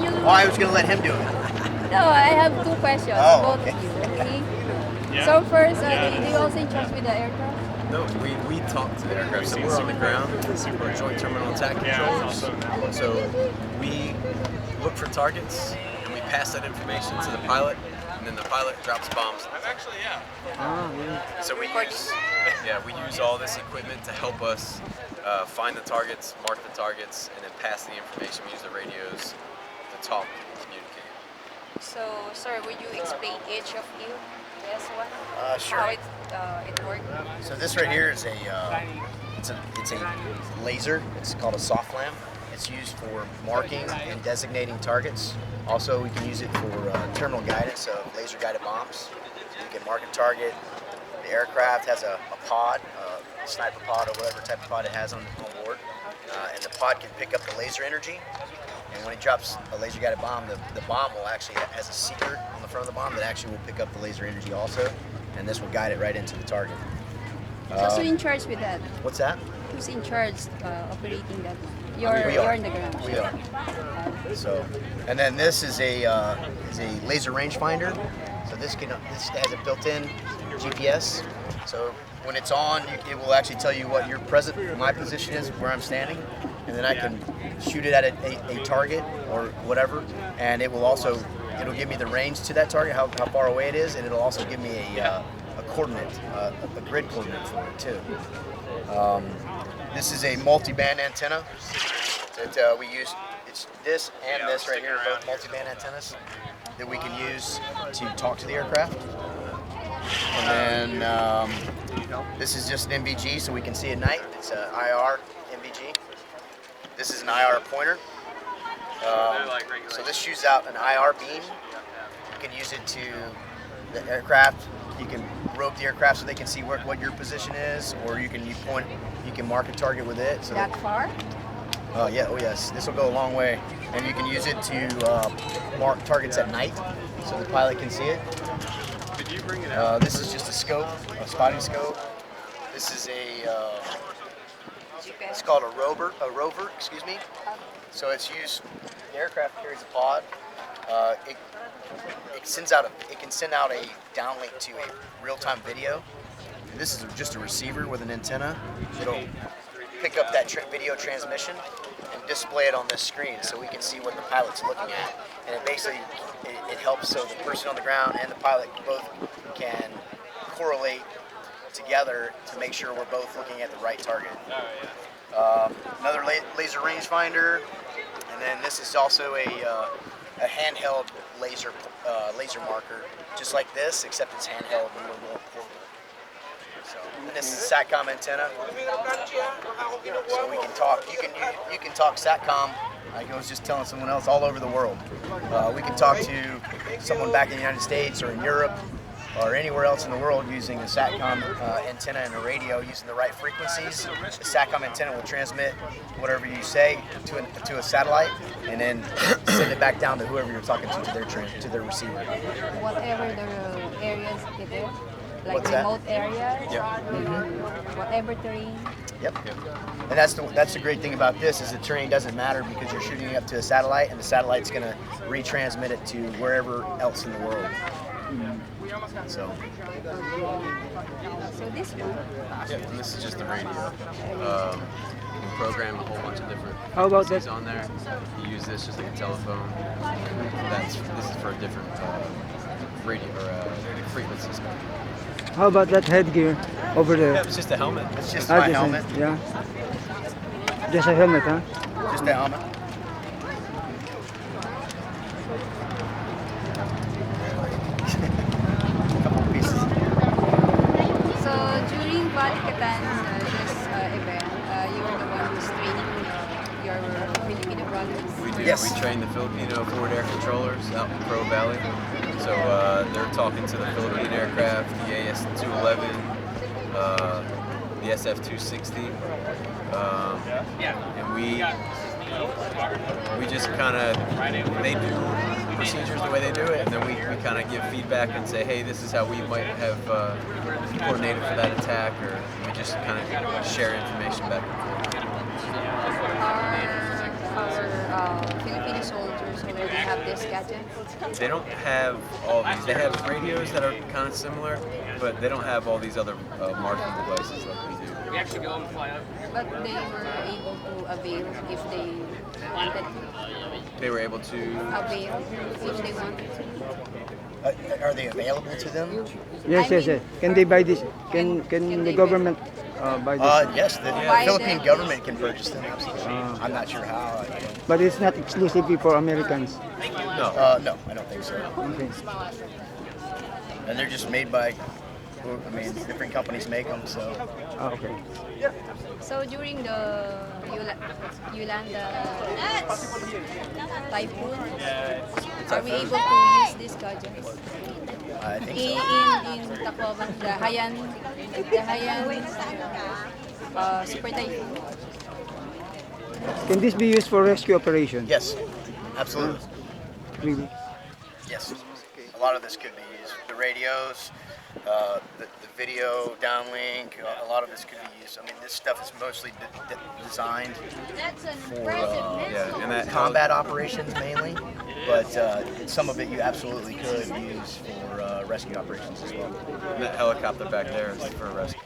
you? Oh, I was going to let him do it. No, I have two questions. Oh, Both okay. of you. Okay. So first, do you also in charge with the aircraft? No, we talk to the aircraft. So we're on the ground. We're joint terminal attack controllers. So we look for targets and we pass that information to the pilot, and then the pilot drops bombs. So we use all this equipment to help us find the targets, mark the targets, and then pass the information. We use the radios to talk and communicate. So, sir, would you explain each of you? Yes, one. Sure. How it works? So this right here is it's a laser. It's called a soft lamp. It's used for marking and designating targets. Also, we can use it for terminal guidance, so laser guided bombs. So you can mark a target. The aircraft has a pod, a sniper pod or whatever type of pod it has on board. And the pod can pick up the laser energy. And when it drops a laser guided bomb, the bomb will actually has a seeker on the front of the bomb that actually will pick up the laser energy also. And this will guide it right into the target. Who's also in charge with that? What's that? Who's in charge operating that? We You're are. in the ground. We are. So, and then this is a laser rangefinder. So this has a built-in GPS. So when it's on, it will actually tell you what my position is, where I'm standing, and then I can shoot it at a target or whatever, and it'll give me the range to that target, how far away it is, and it'll also give me a coordinate, a grid coordinate for it too. This is a multi-band antenna that we use. It's this and this right here, both multi-band antennas that we can use to talk to the aircraft. And then this is just an MVG, so we can see at night. It's an IR MVG. This is an IR pointer. So this shoots out an IR beam. You can use it to the aircraft. You can rope the aircraft so they can see what your position is, or you can mark a target with it. So That far? yeah, oh yes. This will go a long way, and you can use it to mark targets at night, so the pilot can see it. This is just a scope, a spotting scope. This is it's called a rover, excuse me. So it's used, the aircraft carries a pod. It can send out a downlink to a real-time video. And this is just a receiver with an antenna. It'll pick up that video transmission and display it on this screen so we can see what the pilot's looking at. And it basically, it helps so the person on the ground and the pilot both can correlate together to make sure we're both looking at the right target. Another laser rangefinder, and then this is also a handheld laser marker, just like this, except it's handheld and a little more portable. So, and this is a SATCOM antenna, so we can talk. You can talk SATCOM. Like I was just telling someone else, all over the world. We can talk to someone back in the United States or in Europe or anywhere else in the world using a SATCOM antenna and a radio using the right frequencies. The SATCOM antenna will transmit whatever you say to a satellite and then send it back down to whoever you're talking to their receiver. Whatever the areas it is, like What's that? remote areas, Yep. whatever terrain. Yep. And that's the great thing about this is the terrain doesn't matter because you're shooting it up to a satellite and the satellite's going to retransmit it to wherever else in the world. So this one. Yeah, and this is just the radio. You can program a whole bunch of different How about frequencies that? on there. You use this just like a telephone. This is for a different radio or frequencies. How about that headgear over there? Yeah, it's just a helmet. it's just Ah, my just a- helmet. Yeah. Just a helmet, huh? Just a helmet. Couple pieces. So during Balikatan, this event, you were the one who's training your Filipino brothers. We do. Yes. We train the Filipino forward air controllers out in Pro Valley. So they're talking to the Philippine aircraft, the AS-211, the SF-260, and we just kind of, they do procedures the way they do it, and then we kind of give feedback and say, hey, this is how we might have coordinated for that attack, or we just kind of share information back and forth. Our Filipino soldiers already have this gadget? They don't have all these. They have radios that are kind of similar, but they don't have all these other marking devices like we do. But they were able to avail if they wanted to. They were able to. Avail if they wanted to. Are they available to them? Yes, yes, yes. Can they buy this? Can the they government buy this? Yes, the Buy Philippine them. government can purchase them. Absolutely. I'm not sure how. But it's not exclusively for Americans. No. No, I don't think so. Okay. And they're just made by, different companies make them. So Okay. So during the Yolanda typhoon, are we able to use these gadgets? I think In so. Tacloban, the Haiyan super typhoon. Can this be used for rescue operation? Yes, absolutely. Really? Yes. A lot of this could be used. The radios, the video downlink, a lot of this could be used. This stuff is mostly designed for Yeah, and that combat operations mainly, but some of it you absolutely could use for rescue operations as well. that helicopter back there is for rescue.